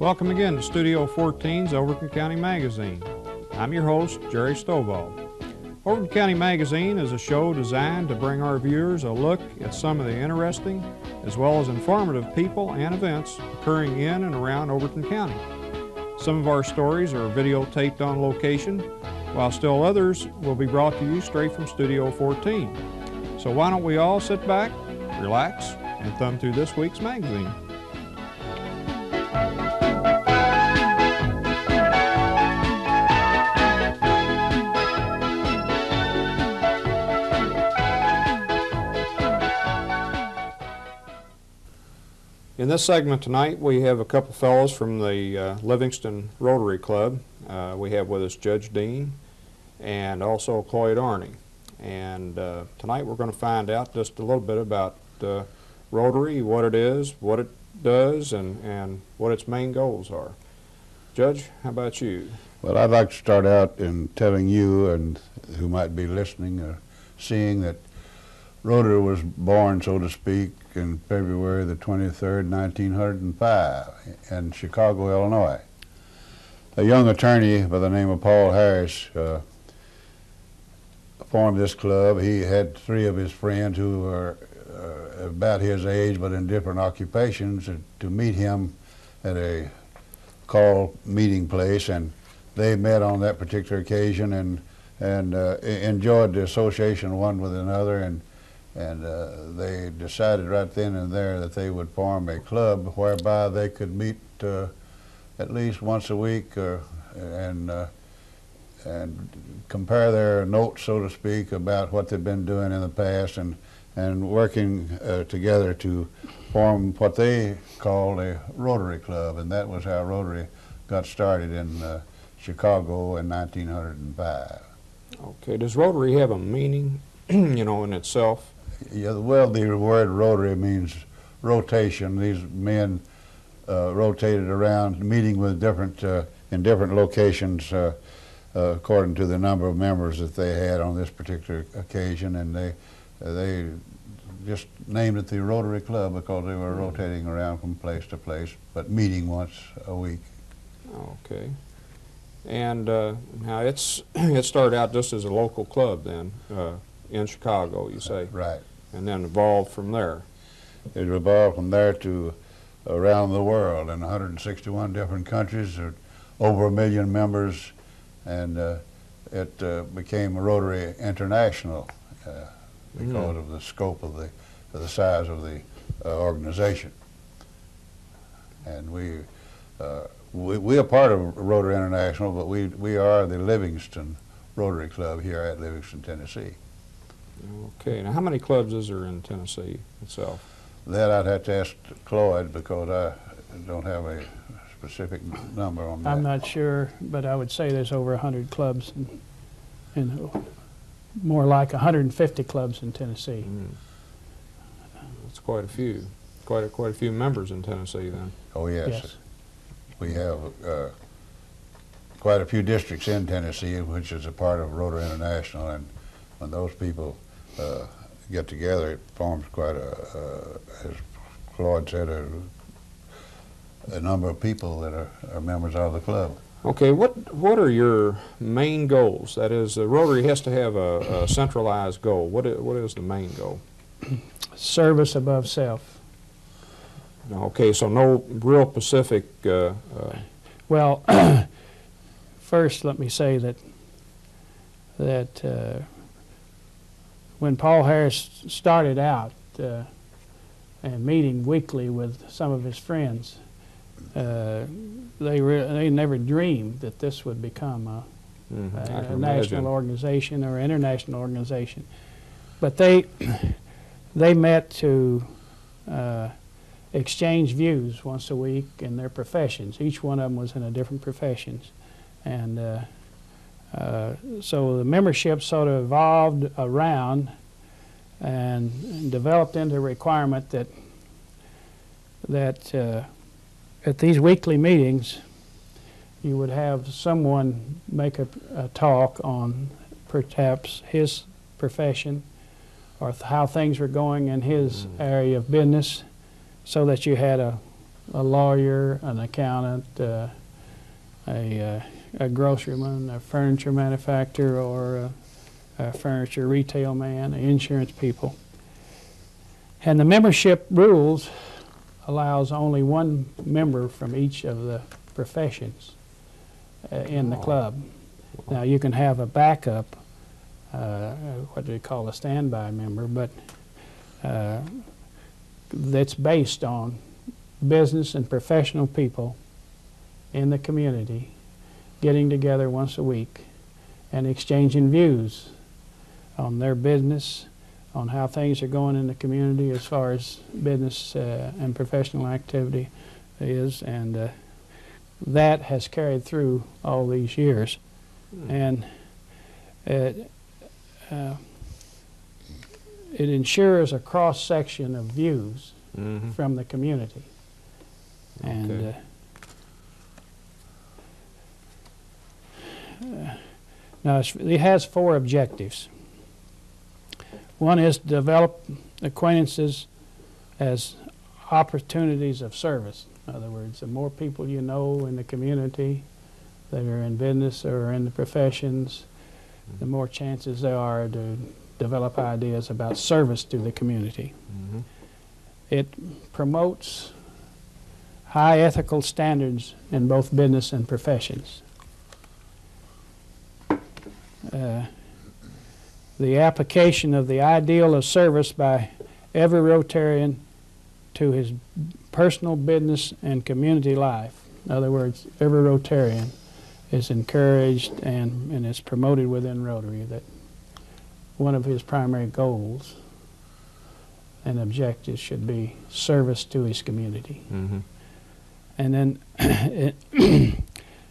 Welcome again to Studio 14's Overton County Magazine. I'm your host, Jerry Stovall. Overton County Magazine is a show designed to bring our viewers a look at some of the interesting as well as informative people and events occurring in and around Overton County. Some of our stories are videotaped on location, while still others will be brought to you straight from Studio 14. So why don't we all sit back, relax, and thumb through this week's magazine. In this segment tonight, we have a couple fellows from the Livingston Rotary Club. We have with us Judge Dean and also Cloyd Arney. And tonight we're going to find out just a little bit about Rotary, what it is, what it does, and what its main goals are. Judge, how about you? Well, I'd like to start out in telling you and who might be listening or seeing that Rotary was born, so to speak, in February the 23rd, 1905 in Chicago, Illinois. A young attorney by the name of Paul Harris formed this club. He had three of his friends who were about his age but in different occupations to meet him at a called meeting place, and they met on that particular occasion and enjoyed the association one with another, and they decided right then and there that they would form a club whereby they could meet at least once a week and compare their notes, so to speak, about what they've been doing in the past and working together to form what they called a Rotary Club, and that was how Rotary got started in Chicago in 1905. Okay, does Rotary have a meaning, you know, in itself? Yeah, well, the word Rotary means rotation. These men rotated around, meeting with different in different locations according to the number of members that they had on this particular occasion, and they just named it the Rotary Club because they were rotating around from place to place, but meeting once a week. Okay. And now it started out just as a local club then, in Chicago, you say? Right. And then evolved from there. It evolved from there to around the world in 161 different countries, over 1 million members, and it became Rotary International because of the scope of the size of the organization. And we are part of Rotary International, but we are the Livingston Rotary Club here at Livingston, Tennessee. Okay, now how many clubs is there in Tennessee itself? That I'd have to ask Cloyd because I don't have a specific number on that. I'm not sure, but I would say there's over 100 clubs and more like 150 clubs in Tennessee. That's quite a few. Quite a few members in Tennessee then. Oh yes. We have quite a few districts in Tennessee, which is a part of Rotary International, and when those people get together, it forms quite as Cloyd said, a number of people that are members of the club. Okay, what are your main goals? That is, Rotary has to have a centralized goal. What is the main goal? Service above self. Okay, so no real specific... Well, first let me say that when Paul Harris started out and meeting weekly with some of his friends, they never dreamed that this would become a national organization or international organization. But they met to exchange views once a week in their professions. Each one of them was in a different professions, and so the membership sort of evolved around and developed into a requirement that at these weekly meetings you would have someone make a talk on perhaps his profession or how things were going in his area of business, so that you had a lawyer, an accountant, a groceryman, a furniture manufacturer, or a furniture retail man, insurance people. And the membership rules allows only one member from each of the professions in the club. Now you can have a backup, what do you call a standby member, but that's based on business and professional people in the community getting together once a week and exchanging views on their business, on how things are going in the community as far as business and professional activity is, and that has carried through all these years. And it ensures a cross-section of views from the community. And now it has 4 objectives. One is to develop acquaintances as opportunities of service. In other words, the more people you know in the community that are in business or in the professions, the more chances there are to develop ideas about service to the community. It promotes high ethical standards in both business and professions. The application of the ideal of service by every Rotarian to his personal business and community life. In other words, every Rotarian is encouraged and is promoted within Rotary that one of his primary goals and objectives should be service to his community. And then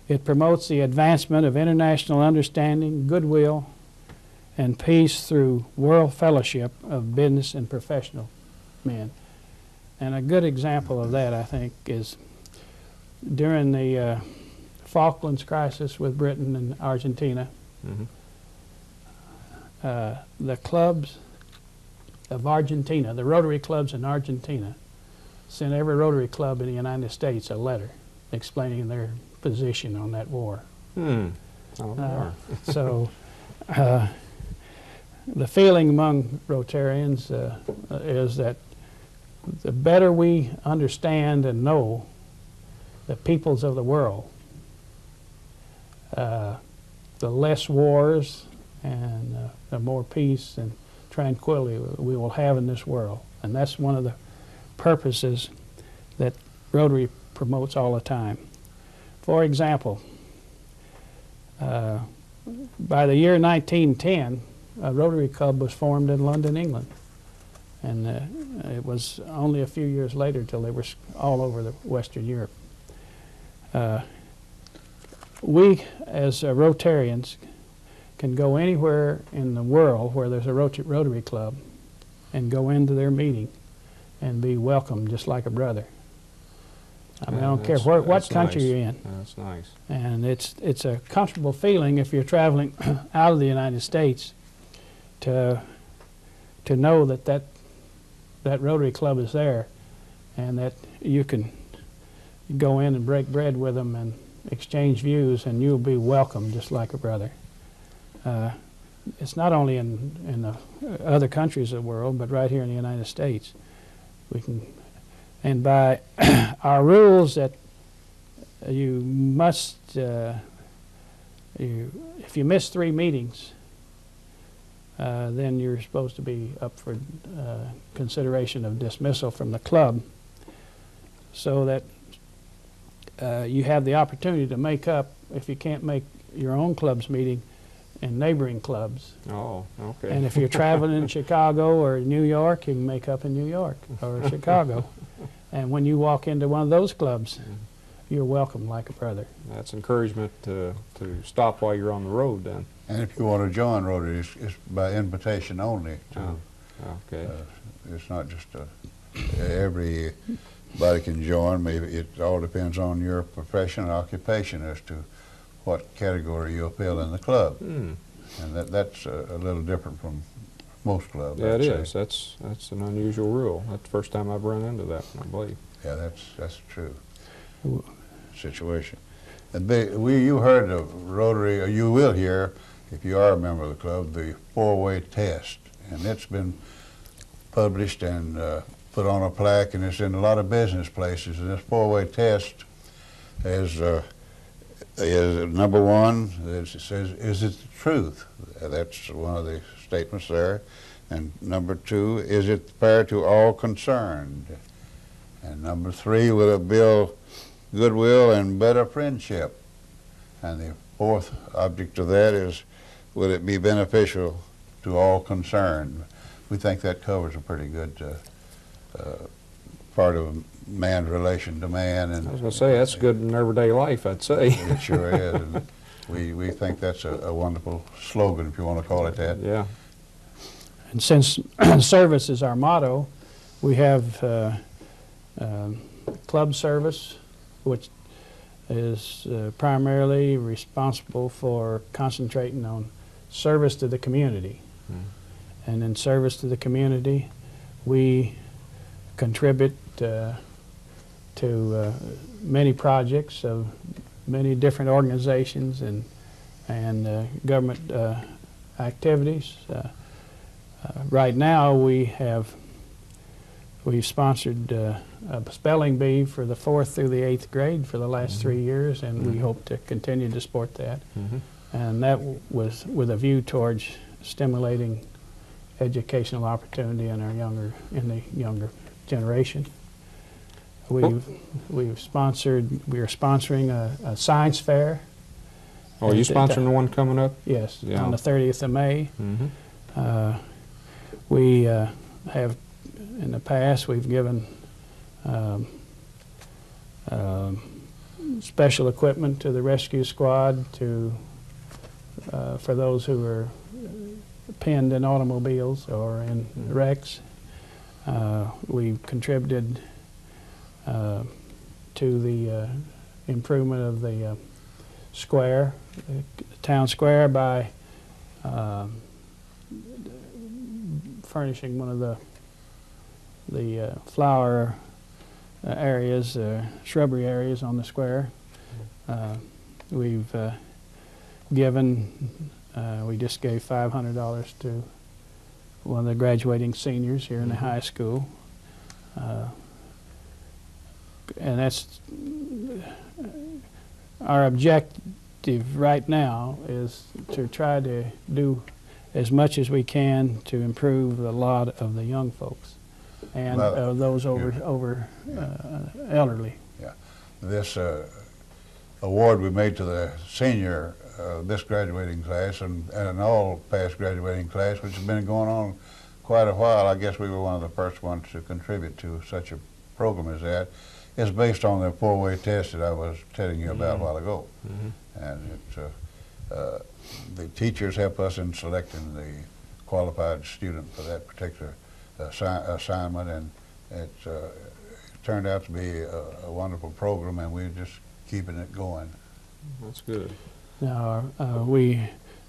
it promotes the advancement of international understanding, goodwill, and peace through world fellowship of business and professional men. And a good example of that, I think, is during the Falklands crisis with Britain and Argentina. The clubs of Argentina, the Rotary clubs in Argentina, sent every Rotary club in the United States a letter explaining their position on that war. So the feeling among Rotarians is that the better we understand and know the peoples of the world, the less wars and the more peace and tranquility we will have in this world. And that's one of the purposes that Rotary promotes all the time. For example, by the year 1910, a Rotary Club was formed in London, England. And it was only a few years later till they were all over Western Europe. We, as Rotarians, can go anywhere in the world where there's a Rotary Club and go into their meeting and be welcomed just like a brother. I mean, I don't care what country you're in. That's nice. And it's a comfortable feeling if you're traveling out of the United States to know that Rotary Club is there and that you can go in and break bread with them and exchange views and you'll be welcomed just like a brother. It's not only in the other countries of the world, but right here in the United States. We can, and by our rules that you must, if you miss 3 meetings, then you're supposed to be up for consideration of dismissal from the club, so that you have the opportunity to make up, if you can't make your own club's meeting, in neighboring clubs. Oh, okay. And if you're traveling in Chicago or New York, you can make up in New York or Chicago. And when you walk into one of those clubs, you're welcome like a brother. That's encouragement to stop while you're on the road then. And if you want to join Rotary, it's by invitation only. Okay. It's not just everybody can join. Maybe it all depends on your profession and occupation as to what category you'll fill in the club. And that's a little different from most clubs. Yeah, it is. That's an unusual rule. That's the first time I've run into that, I believe. Yeah, that's true situation. And you heard of Rotary, or you will hear, if you are a member of the club, the four-way test. And it's been published and put on a plaque, and it's in a lot of business places. And this four-way test is number one, it says, is it the truth? That's one of the statements there. And number two, is it fair to all concerned? And number three, will it build goodwill and better friendship? And the fourth object of that is, will it be beneficial to all concerned? We think that covers a pretty good part of man's relation to man. And I was going to say, that's good in everyday life, I'd say. It sure is. And we think that's a wonderful slogan, if you want to call it that. Yeah. And since service is our motto, we have club service, which is primarily responsible for concentrating on service to the community. And in service to the community, we contribute to many projects of many different organizations and government activities. Right now, we've sponsored a spelling bee for the 4th through the 8th grade for the last 3 years, and we hope to continue to support that. And that was with a view towards stimulating educational opportunity in the younger generation. We are sponsoring a science fair. Oh, are you sponsoring the one coming up? Yes, Yeah. on the 30th of May. We have, in the past, we've given special equipment to the rescue squad for those who are pinned in automobiles or in wrecks. We've contributed to the improvement of the square, the town square, by furnishing one of the flower areas, shrubbery areas on the square. We've we just gave $500 to one of the graduating seniors here in the high school. And that's our objective right now, is to try to do as much as we can to improve a lot of the young folks and those over elderly. Yeah, this award we made to the senior, this graduating class, and all past graduating class, which has been going on quite a while. I guess we were one of the first ones to contribute to such a program as that. It's based on the four-way test that I was telling you about a while ago. And the teachers help us in selecting the qualified student for that particular assignment, and it turned out to be a wonderful program, and we're just keeping it going. That's good. Now,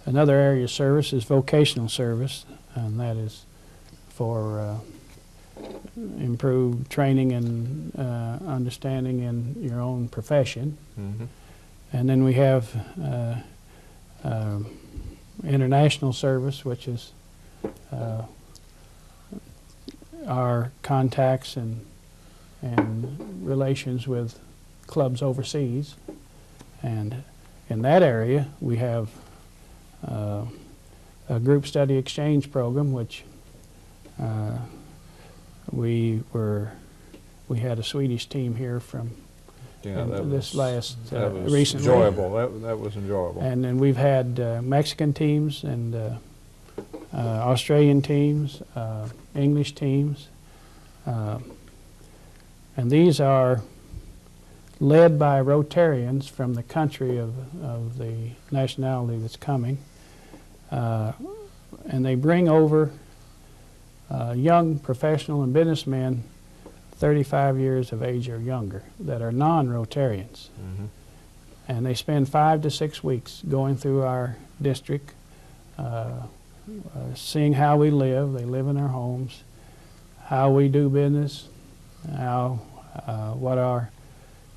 another area of service is vocational service, and that is for improved training and understanding in your own profession. And then we have international service, which is our contacts and relations with clubs overseas. And in that area, we have a group study exchange program, which we had a Swedish team here from recently. Enjoyable. That was enjoyable. And then we've had Mexican teams and Australian teams, English teams, and these are led by Rotarians from the country of the nationality that's coming, and they bring over young professional and businessmen 35 years of age or younger that are non-Rotarians. And they spend 5 to 6 weeks going through our district, seeing how we live. They live in our homes, how we do business, how what our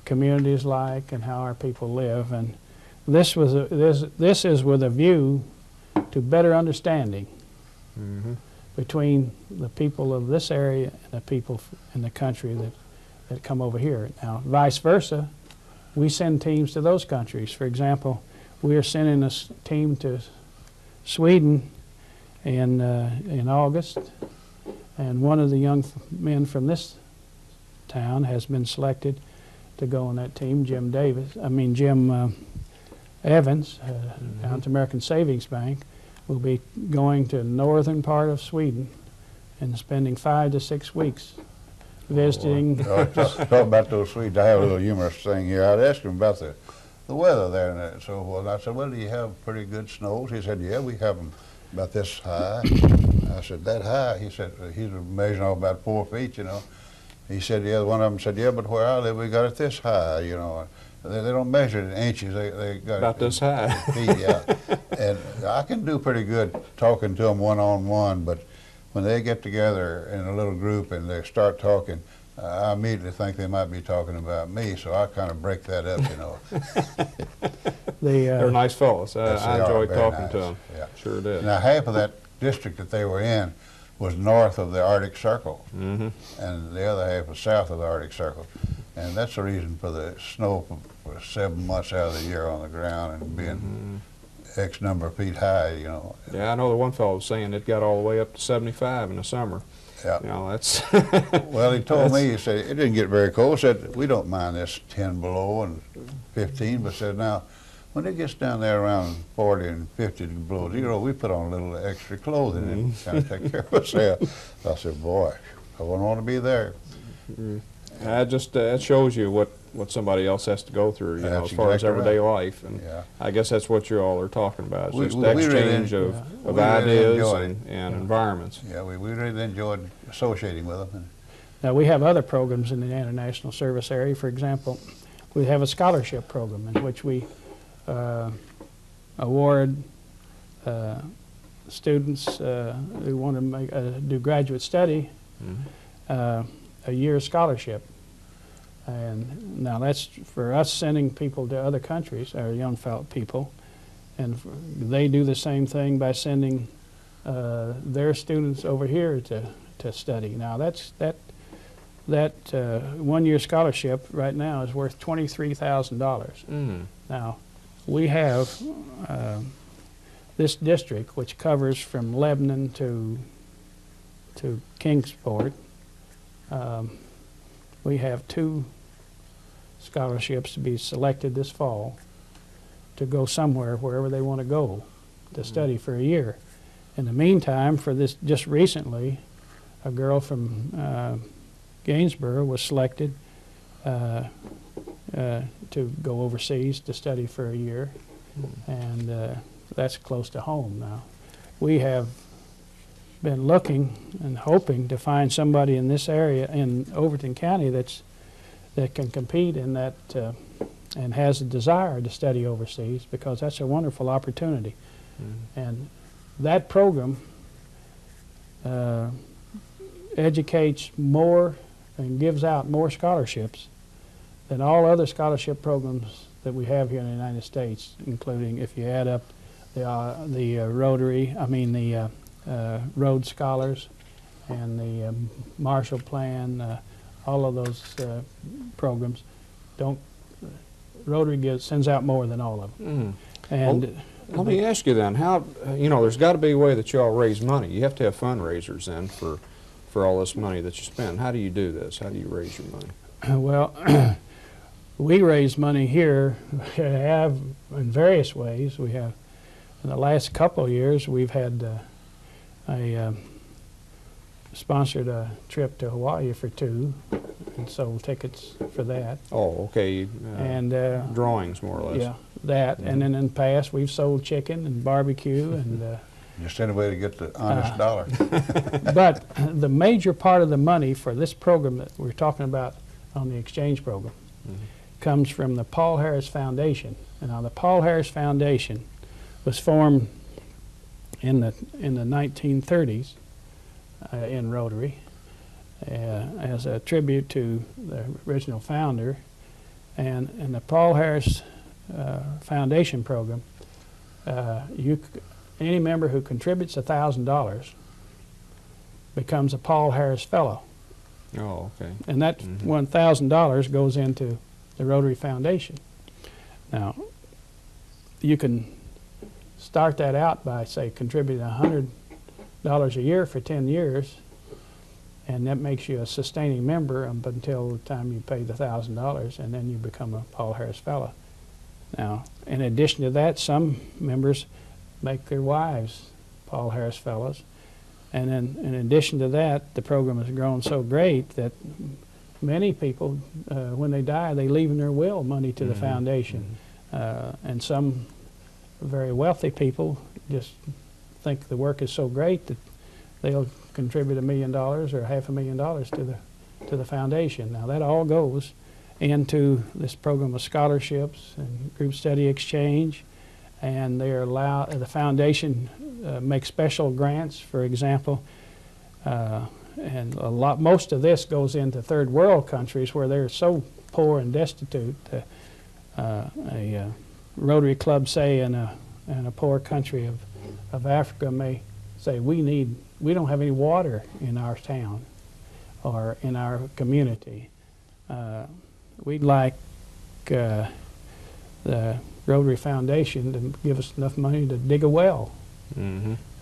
community is like and how our people live. And this is with a view to better understanding between the people of this area and the people in the country that come over here. Now, vice versa, we send teams to those countries. For example, we are sending a team to Sweden in August, and one of the young men from this town has been selected to go on that team, Jim Evans, down to American Savings Bank, will be going to northern part of Sweden and spending 5 to 6 weeks visiting. Talk about those Swedes. I have a little humorous thing here. I'd ask him about the weather there and so forth. And I said, well, do you have pretty good snows? He said, yeah, we have them about this high. I said, that high? He said, he's measuring off about 4 feet, you know. He said, yeah, one of them said, yeah, but where I live, we got it this high, you know. They don't measure it in inches. They got about it this high. Feet, yeah. And I can do pretty good talking to them one-on-one, but when they get together in a little group and they start talking, I immediately think they might be talking about me, so I kind of break that up, you know. They're nice fellows. I enjoyed talking to them. Yeah. Sure did. Now, half of that district that they were in was north of the Arctic Circle, and the other half was south of the Arctic Circle. And that's the reason for the snow for 7 months out of the year on the ground and being X number of feet high, you know. Yeah, I know the one fellow was saying it got all the way up to 75 in the summer. Yeah. You know, that's... Well, he told me, he said, it didn't get very cold. He said, we don't mind this 10 below and 15, but said, now, when it gets down there around 40 and 50 below 0, we put on a little extra clothing and kind of take care of ourselves. I said, boy, I wouldn't want to be there. That shows you what somebody else has to go through, you know, as far as everyday life. And I guess that's what you all are talking about. It's just the exchange of ideas and environments. Yeah, we really enjoyed associating with them. Now, we have other programs in the international service area. For example, we have a scholarship program in which we award students who want to do graduate study a year scholarship. And now that's for us sending people to other countries, our young people, and they do the same thing by sending their students over here to study. Now that 1 year scholarship right now is worth $23,000. Now we have this district, which covers from Lebanon to Kingsport. We have 2 scholarships to be selected this fall to go somewhere, wherever they want to go, to study for a year. In the meantime, for this, just recently, a girl from Gainsborough was selected to go overseas to study for a year, and that's close to home now. We have been looking and hoping to find somebody in this area in Overton County that can compete in that and has a desire to study overseas, because that's a wonderful opportunity. And that program educates more and gives out more scholarships than all other scholarship programs that we have here in the United States, including, if you add up the Rhodes Scholars and the Marshall Plan, all of those programs. Rotary sends out more than all of them. And well, let me ask you then, how, you know, there's got to be a way that you all raise money. You have to have fundraisers then for all this money that you spend. How do you do this? How do you raise your money? Well, we raise money here, have in various ways. We have, in the last couple of years, we've had sponsored a trip to Hawaii for 2 and sold tickets for that. Oh, okay. And drawings, more or less. Yeah, that. And then in the past, we've sold chicken and barbecue and. Just any way to get the honest dollar. But the major part of the money for this program that we're talking about on the exchange program comes from the Paul Harris Foundation. And now the Paul Harris Foundation was formed in the 1930s in Rotary, as a tribute to the original founder. And in the Paul Harris Foundation program, any member who contributes $1,000 becomes a Paul Harris Fellow. Oh, okay. And that $1,000 goes into the Rotary Foundation. Now, you can start that out by, say, contributing $100 a year for 10 years, and that makes you a sustaining member up until the time you pay the $1,000, and then you become a Paul Harris Fellow. Now, in addition to that, some members make their wives Paul Harris Fellows, and then in addition to that, the program has grown so great that many people, when they die, they leave in their will money to the foundation. And some very wealthy people just think the work is so great that they'll contribute $1 million or $500,000 to the foundation. Now that all goes into this program of scholarships and group study exchange, and they're allowed. The foundation makes special grants, for example, and most of this goes into third world countries where they're so poor and destitute. A Rotary Club, say in a poor country of Africa, may say we don't have any water in our town or in our community. We'd like the Rotary Foundation to give us enough money to dig a well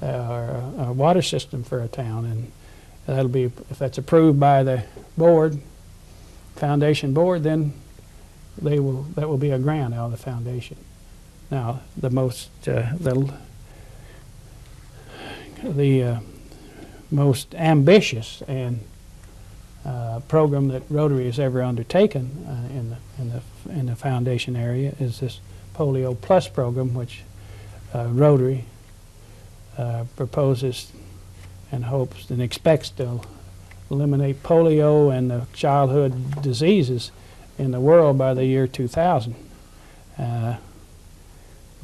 or a water system for a town, and that'll be, if that's approved by the board, foundation board, then that will be a grant out of the foundation. Now, the most most ambitious and program that Rotary has ever undertaken in the foundation area is this Polio Plus program, which Rotary proposes and hopes and expects to eliminate polio and the childhood diseases in the world by the year 2000.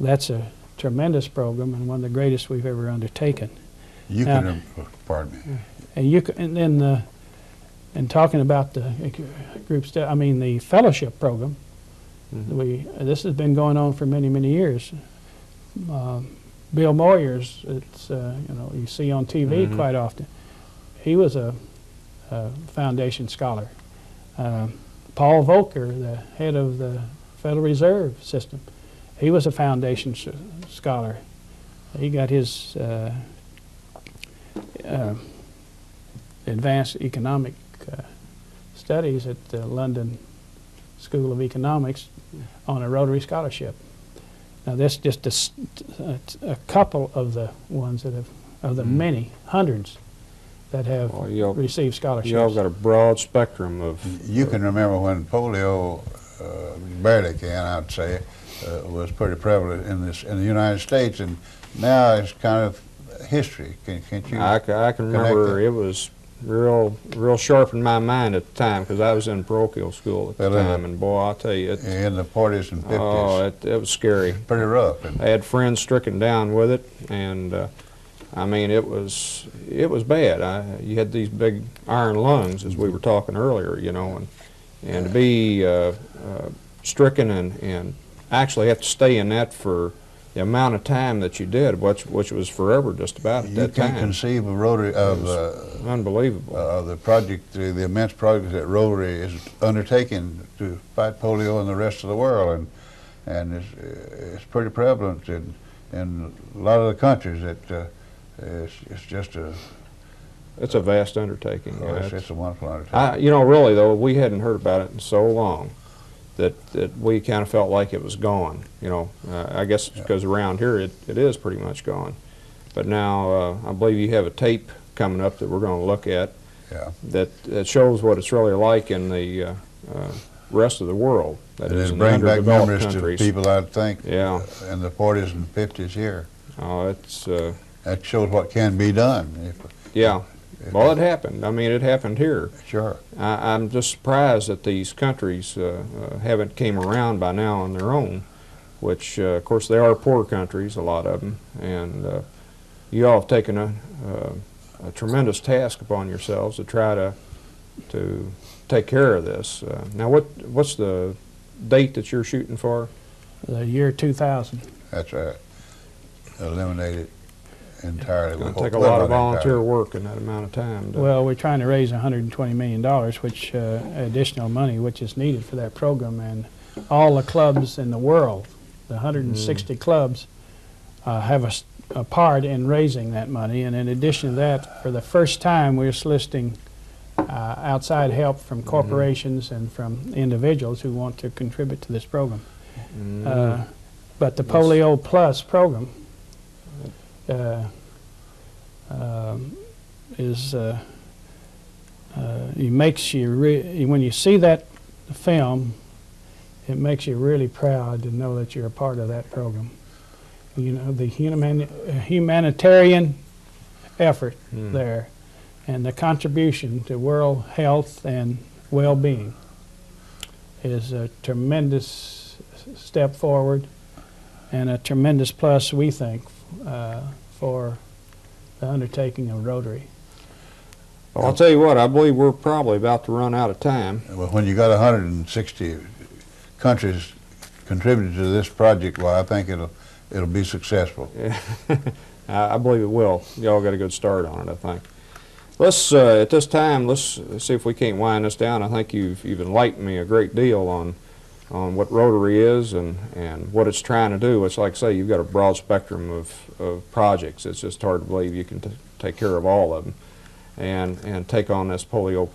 That's a tremendous program and one of the greatest we've ever undertaken. Pardon me. And then, in talking about the the fellowship program, this has been going on for many, many years. Bill Moyers, you see on TV quite often. He was a foundation scholar. Paul Volcker, the head of the Federal Reserve System, he was a foundation scholar. He got his advanced economic studies at the London School of Economics on a Rotary scholarship. Now, that's just a couple of the ones that of the many hundreds that have received scholarships. You all got a broad spectrum of. You can remember when polio barely I'd say, was pretty prevalent in the United States, and now it's kind of history. Can't you? I can remember it was real sharp in my mind at the time because I was in parochial school at the time, and boy, I'll tell you, in the 40s and 50s. Oh, it was scary. Pretty rough. I had friends stricken down with it, and I mean, it was bad. You had these big iron lungs, as we were talking earlier, and to be stricken and actually have to stay in that for the amount of time that you did, which was forever just about at that time. You can conceive of Rotary unbelievable. The project, the immense project that Rotary is undertaking to fight polio in the rest of the world, and it's pretty prevalent in a lot of the countries. It's just a. It's a vast undertaking. It's a wonderful undertaking. Really though, we hadn't heard about it in so long that we kind of felt like it was gone. I guess it's because around here it is pretty much gone. But now I believe you have a tape coming up that we're going to look at. Yeah. That shows what it's really like in the rest of the world. That is, in the bring back underdeveloped memories countries. to people, I think. Yeah. In the 40s and 50s here. Oh, it's. That shows what can be done. Well, it happened. I mean, it happened here. Sure. I'm just surprised that these countries haven't came around by now on their own, which, of course, they are poor countries, a lot of them, and you all have taken a tremendous task upon yourselves to try to to take care of this. Now, what's the date that you're shooting for? The year 2000. That's right. Eliminate it entirely. It's going to take a lot of volunteer work in that amount of time. Well, we're trying to raise $120 million, which additional money, which is needed for that program, and all the clubs in the world, the 160 clubs, have a part in raising that money. And in addition to that, for the first time, we're soliciting outside help from corporations and from individuals who want to contribute to this program. But the Polio Plus program it makes you when you see that film, it makes you really proud to know that you're a part of that program. You know, the humanitarian effort there, and the contribution to world health and well-being is a tremendous step forward and a tremendous plus, we think, for the undertaking of Rotary. Well, I'll tell you what, I believe we're probably about to run out of time. Well, when you got 160 countries contributed to this project, well, I think it'll be successful. I believe it will. Y'all got a good start on it, I think. Let's at this time, let's see if we can't wind this down. I think you've enlightened me a great deal on what Rotary is and what it's trying to do. It's like I say, you've got a broad spectrum of projects. It's just hard to believe you can take care of all of them and take on this polio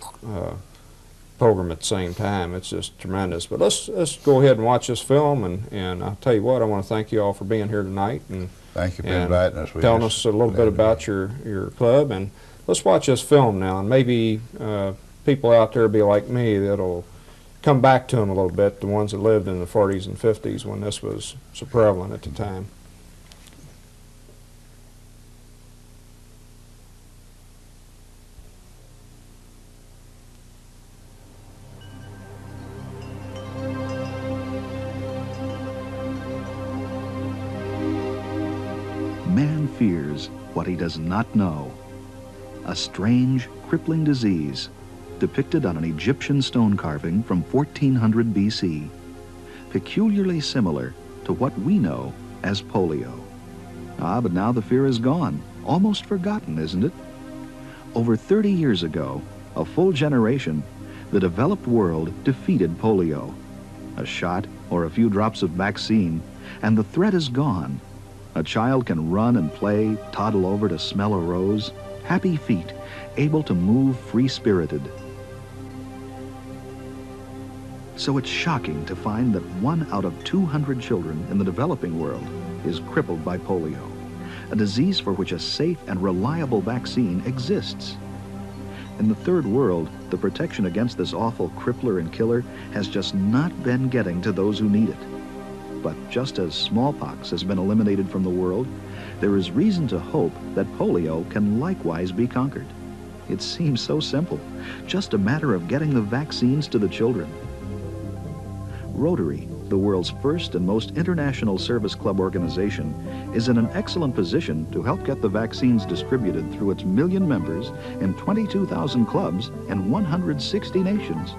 program at the same time. It's just tremendous. But let's go ahead and watch this film, and I'll tell you what, I want to thank you all for being here tonight and thank you for inviting us. Telling us a little bit about your club. And let's watch this film now, and maybe people out there will be like me that'll come back to them a little bit, the ones that lived in the 40s and 50s when this was so prevalent at the time. Man fears what he does not know. A strange, crippling disease depicted on an Egyptian stone carving from 1400 BC, peculiarly similar to what we know as polio. But now the fear is gone, almost forgotten, isn't it? Over 30 years ago, a full generation, the developed world defeated polio. A shot or a few drops of vaccine, and the threat is gone. A child can run and play, toddle over to smell a rose, happy feet, able to move free-spirited. So it's shocking to find that 1 out of 200 children in the developing world is crippled by polio, a disease for which a safe and reliable vaccine exists. In the third world, the protection against this awful crippler and killer has just not been getting to those who need it. But just as smallpox has been eliminated from the world, there is reason to hope that polio can likewise be conquered. It seems so simple, just a matter of getting the vaccines to the children. Rotary, the world's first and most international service club organization, is in an excellent position to help get the vaccines distributed through its 1 million members in 22,000 clubs in 160 nations.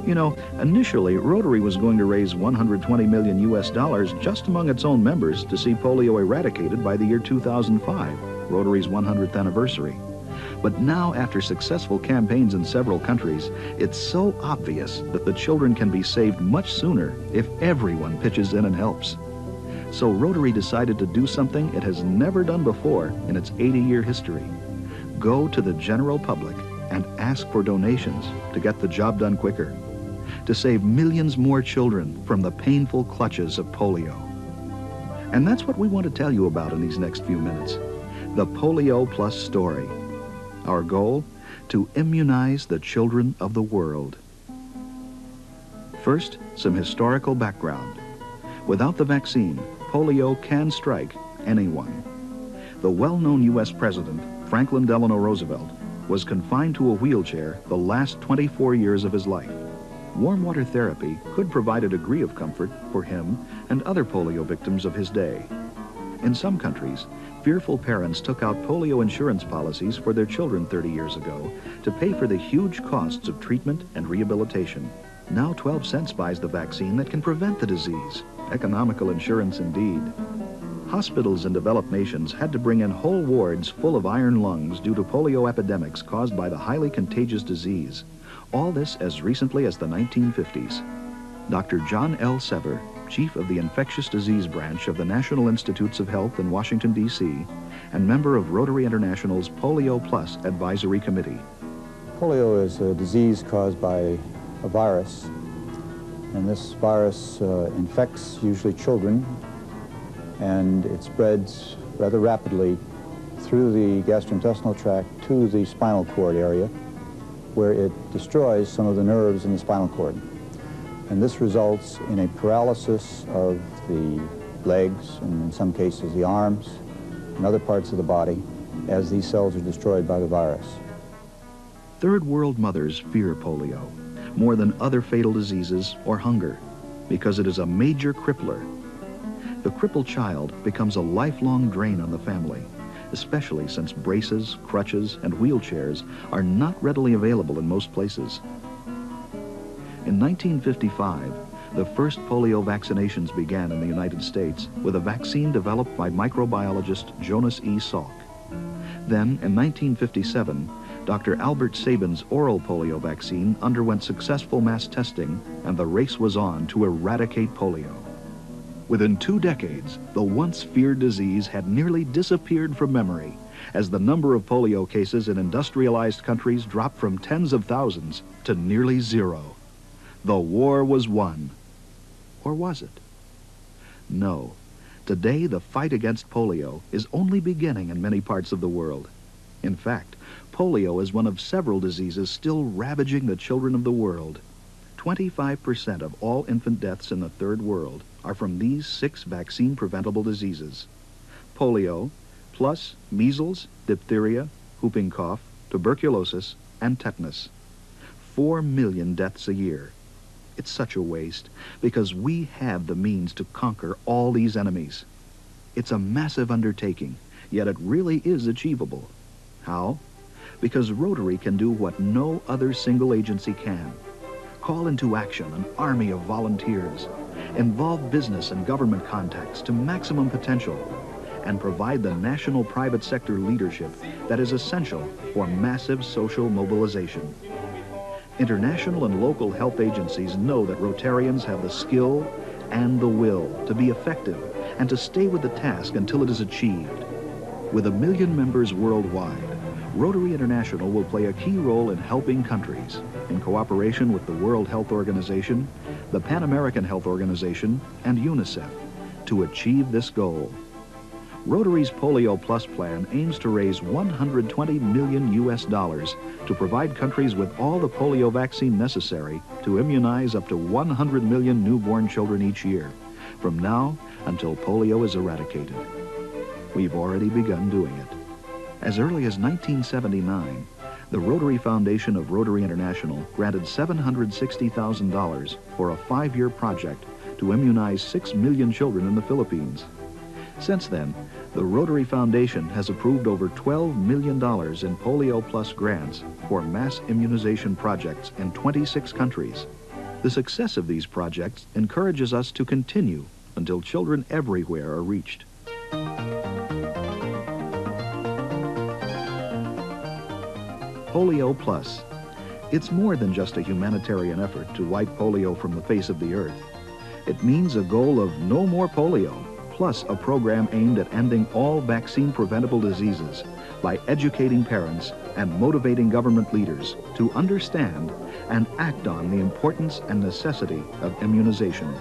You know, initially, Rotary was going to raise $120 million just among its own members to see polio eradicated by the year 2005, Rotary's 100th anniversary. But now, after successful campaigns in several countries, it's so obvious that the children can be saved much sooner if everyone pitches in and helps. So Rotary decided to do something it has never done before in its 80-year history. Go to the general public and ask for donations to get the job done quicker, to save millions more children from the painful clutches of polio. And that's what we want to tell you about in these next few minutes, the Polio Plus story. Our goal, to immunize the children of the world. First, some historical background. Without the vaccine, polio can strike anyone. The well-known U.S. President, Franklin Delano Roosevelt, was confined to a wheelchair the last 24 years of his life. Warm water therapy could provide a degree of comfort for him and other polio victims of his day. In some countries, fearful parents took out polio insurance policies for their children 30 years ago to pay for the huge costs of treatment and rehabilitation. Now 12 cents buys the vaccine that can prevent the disease. Economical insurance indeed. Hospitals in developed nations had to bring in whole wards full of iron lungs due to polio epidemics caused by the highly contagious disease. All this as recently as the 1950s. Dr. John L. Sever, chief of the Infectious Disease Branch of the National Institutes of Health in Washington, D.C., and member of Rotary International's Polio Plus Advisory Committee. Polio is a disease caused by a virus, and this virus infects usually children, and it spreads rather rapidly through the gastrointestinal tract to the spinal cord area, where it destroys some of the nerves in the spinal cord. And this results in a paralysis of the legs, and in some cases the arms, and other parts of the body, as these cells are destroyed by the virus. Third world mothers fear polio more than other fatal diseases or hunger because it is a major crippler. The crippled child becomes a lifelong drain on the family, especially since braces, crutches, and wheelchairs are not readily available in most places. In 1955, the first polio vaccinations began in the United States with a vaccine developed by microbiologist Jonas E. Salk. Then, in 1957, Dr. Albert Sabin's oral polio vaccine underwent successful mass testing, and the race was on to eradicate polio. Within 2 decades, the once feared disease had nearly disappeared from memory, as the number of polio cases in industrialized countries dropped from tens of thousands to nearly 0. The war was won. Or was it? No. Today, the fight against polio is only beginning in many parts of the world. In fact, polio is one of several diseases still ravaging the children of the world. 25% of all infant deaths in the third world are from these 6 vaccine-preventable diseases: polio, plus measles, diphtheria, whooping cough, tuberculosis, and tetanus. 4 million deaths a year. It's such a waste because we have the means to conquer all these enemies. It's a massive undertaking, yet it really is achievable. How? Because Rotary can do what no other single agency can. Call into action an army of volunteers, involve business and government contacts to maximum potential, and provide the national private sector leadership that is essential for massive social mobilization. International and local health agencies know that Rotarians have the skill and the will to be effective and to stay with the task until it is achieved. With 1 million members worldwide, Rotary International will play a key role in helping countries, in cooperation with the World Health Organization, the Pan American Health Organization, and UNICEF, to achieve this goal. Rotary's Polio Plus plan aims to raise $120 million to provide countries with all the polio vaccine necessary to immunize up to 100 million newborn children each year, from now until polio is eradicated. We've already begun doing it. As early as 1979, the Rotary Foundation of Rotary International granted $760,000 for a 5-year project to immunize 6 million children in the Philippines. Since then, the Rotary Foundation has approved over $12 million in Polio Plus grants for mass immunization projects in 26 countries. The success of these projects encourages us to continue until children everywhere are reached. Polio Plus. It's more than just a humanitarian effort to wipe polio from the face of the earth. It means a goal of no more polio, plus a program aimed at ending all vaccine-preventable diseases by educating parents and motivating government leaders to understand and act on the importance and necessity of immunization.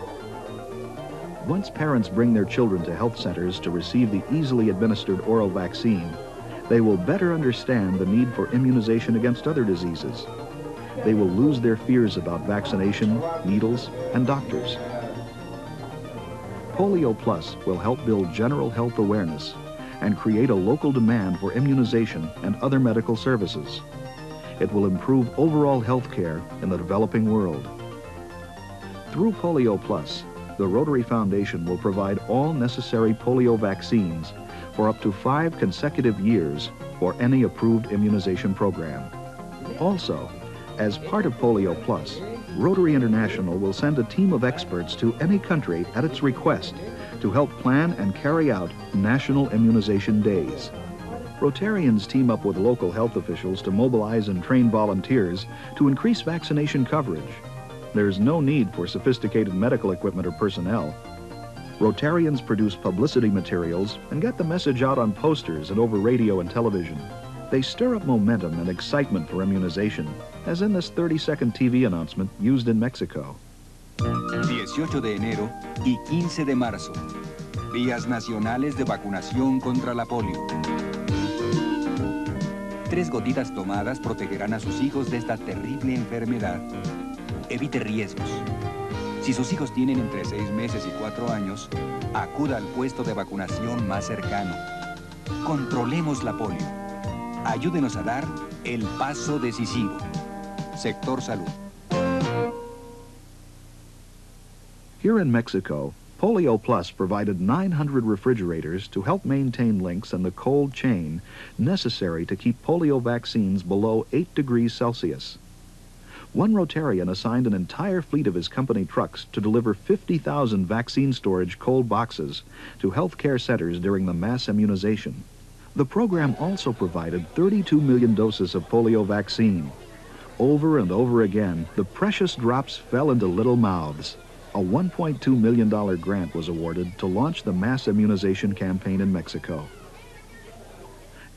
Once parents bring their children to health centers to receive the easily administered oral vaccine, they will better understand the need for immunization against other diseases. They will lose their fears about vaccination, needles, and doctors. Polio Plus will help build general health awareness and create a local demand for immunization and other medical services. It will improve overall health care in the developing world. Through Polio Plus, the Rotary Foundation will provide all necessary polio vaccines for up to 5 consecutive years for any approved immunization program. Also, as part of Polio Plus, Rotary International will send a team of experts to any country at its request to help plan and carry out national immunization days. Rotarians team up with local health officials to mobilize and train volunteers to increase vaccination coverage. There's no need for sophisticated medical equipment or personnel. Rotarians produce publicity materials and get the message out on posters and over radio and television. They stir up momentum and excitement for immunization, as in this 30-second TV announcement used in Mexico. 18 de enero y 15 de marzo, días nacionales de vacunación contra la polio. 3 gotitas tomadas protegerán a sus hijos de esta terrible enfermedad. Evite riesgos. Si sus hijos tienen entre 6 meses y 4 años, acuda al puesto de vacunación más cercano. Controlemos la polio. Ayúdenos a dar el paso decisivo. Sector Salud. Here in Mexico, Polio Plus provided 900 refrigerators to help maintain links in the cold chain necessary to keep polio vaccines below 8 degrees Celsius. One Rotarian assigned an entire fleet of his company trucks to deliver 50,000 vaccine storage cold boxes to health care centers during the mass immunization. The program also provided 32 million doses of polio vaccine. Over and over again, the precious drops fell into little mouths. A $1.2 million grant was awarded to launch the mass immunization campaign in Mexico.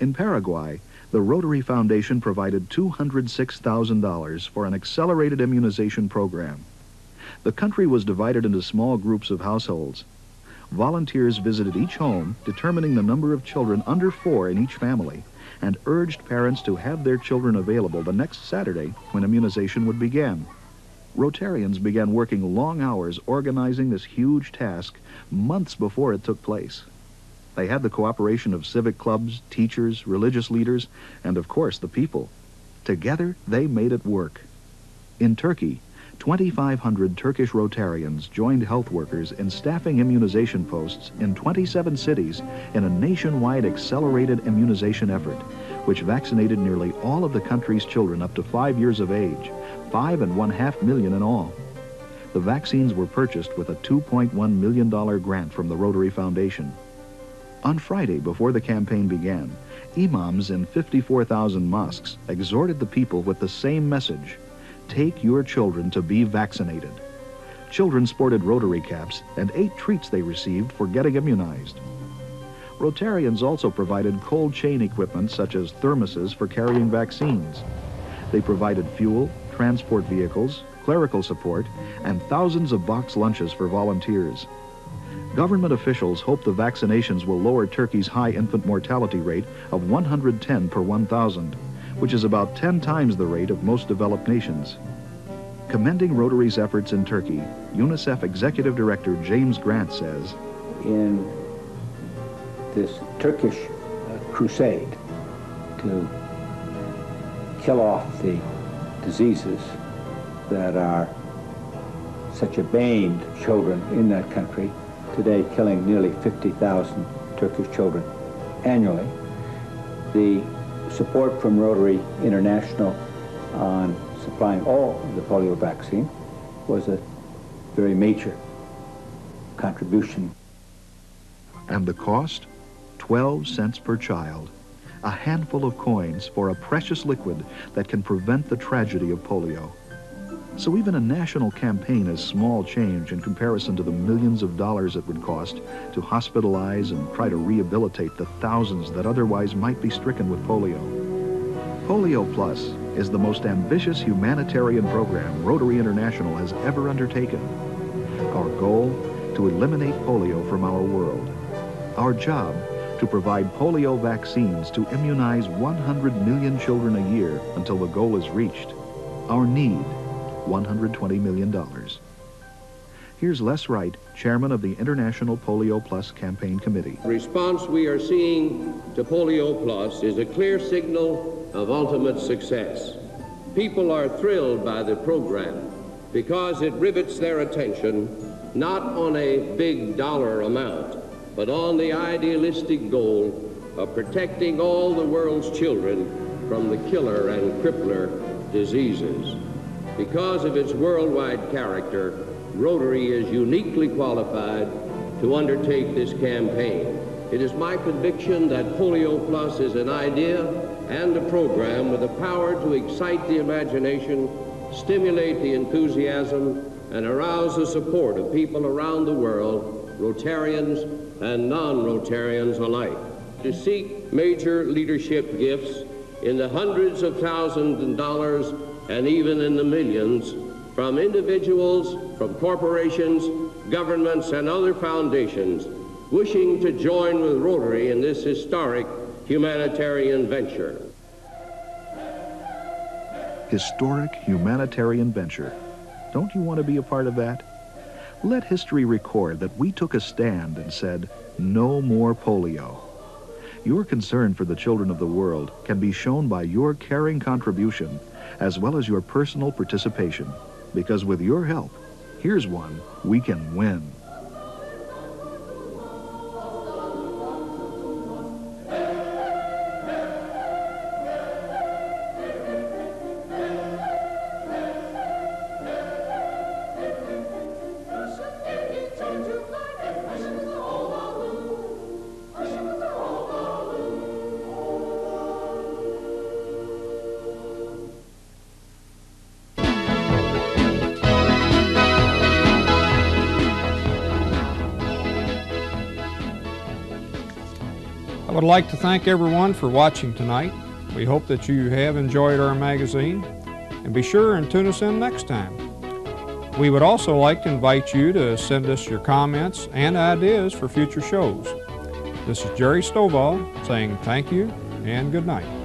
In Paraguay, the Rotary Foundation provided $206,000 for an accelerated immunization program. The country was divided into small groups of households. Volunteers visited each home, determining the number of children under 4 in each family, and urged parents to have their children available the next Saturday when immunization would begin. Rotarians began working long hours organizing this huge task months before it took place. They had the cooperation of civic clubs, teachers, religious leaders, and of course the people. Together, they made it work. In Turkey, 2,500 Turkish Rotarians joined health workers in staffing immunization posts in 27 cities in a nationwide accelerated immunization effort, which vaccinated nearly all of the country's children up to 5 years of age, 5.5 million in all. The vaccines were purchased with a $2.1 million grant from the Rotary Foundation. On Friday, before the campaign began, imams in 54,000 mosques exhorted the people with the same message: take your children to be vaccinated. Children sported Rotary caps and ate treats they received for getting immunized. Rotarians also provided cold chain equipment such as thermoses for carrying vaccines. They provided fuel, transport vehicles, clerical support, and thousands of box lunches for volunteers. Government officials hope the vaccinations will lower Turkey's high infant mortality rate of 110 per 1,000, which is about 10 times the rate of most developed nations. Commending Rotary's efforts in Turkey, UNICEF Executive Director James Grant says, in this Turkish crusade to kill off the diseases that are such a bane to children in that country, today killing nearly 50,000 Turkish children annually. The support from Rotary International on supplying all of the polio vaccine was a very major contribution. And the cost? 12 cents per child. A handful of coins for a precious liquid that can prevent the tragedy of polio. So even a national campaign is small change in comparison to the millions of dollars it would cost to hospitalize and try to rehabilitate the thousands that otherwise might be stricken with polio. Polio Plus is the most ambitious humanitarian program Rotary International has ever undertaken. Our goal, to eliminate polio from our world. Our job, to provide polio vaccines to immunize 100 million children a year until the goal is reached. Our need, $120 million. Here's Les Wright, chairman of the International Polio Plus Campaign Committee. The response we are seeing to Polio Plus is a clear signal of ultimate success. People are thrilled by the program because it rivets their attention not on a big dollar amount, but on the idealistic goal of protecting all the world's children from the killer and crippler diseases. Because of its worldwide character, Rotary is uniquely qualified to undertake this campaign. It is my conviction that Polio Plus is an idea and a program with the power to excite the imagination, stimulate the enthusiasm, and arouse the support of people around the world, Rotarians and non-Rotarians alike. To seek major leadership gifts in the hundreds of thousands of dollars and even in the millions from individuals, from corporations, governments, and other foundations wishing to join with Rotary in this historic humanitarian venture. Historic humanitarian venture. Don't you want to be a part of that? Let history record that we took a stand and said, no more polio. Your concern for the children of the world can be shown by your caring contribution as well as your personal participation, because with your help, here's one we can win. I would like to thank everyone for watching tonight. We hope that you have enjoyed our magazine, and be sure and tune us in next time. We would also like to invite you to send us your comments and ideas for future shows. This is Jerry Stovall saying thank you and good night.